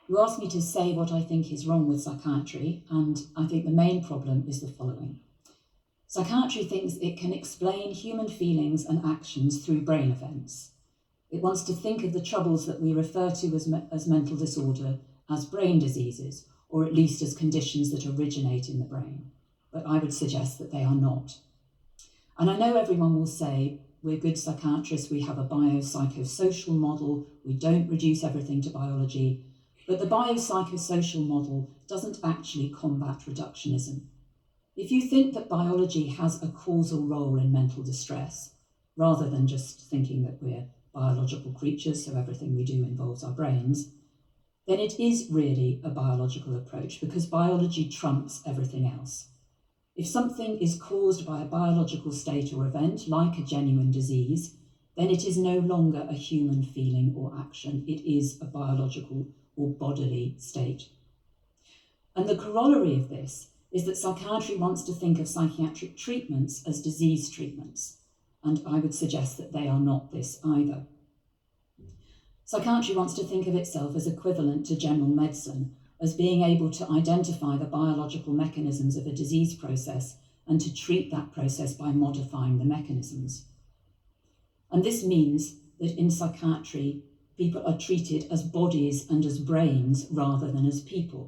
You asked me to say what I think is wrong with psychiatry, and I think the main problem is the following. Psychiatry thinks it can explain human feelings and actions through brain events. It wants to think of the troubles that we refer to as mental disorder as brain diseases, or at least as conditions that originate in the brain. But I would suggest that they are not. And I know everyone will say, we're good psychiatrists, we have a biopsychosocial model, we don't reduce everything to biology, but the biopsychosocial model doesn't actually combat reductionism. If you think that biology has a causal role in mental distress, rather than just thinking that we're biological creatures, so everything we do involves our brains, then it is really a biological approach because biology trumps everything else. If something is caused by a biological state or event, like a genuine disease, then it is no longer a human feeling or action. It is a biological or bodily state. And the corollary of this is that psychiatry wants to think of psychiatric treatments as disease treatments, and I would suggest that they are not this either. Psychiatry wants to think of itself as equivalent to general medicine, as being able to identify the biological mechanisms of a disease process and to treat that process by modifying the mechanisms. And this means that in psychiatry, people are treated as bodies and as brains rather than as people.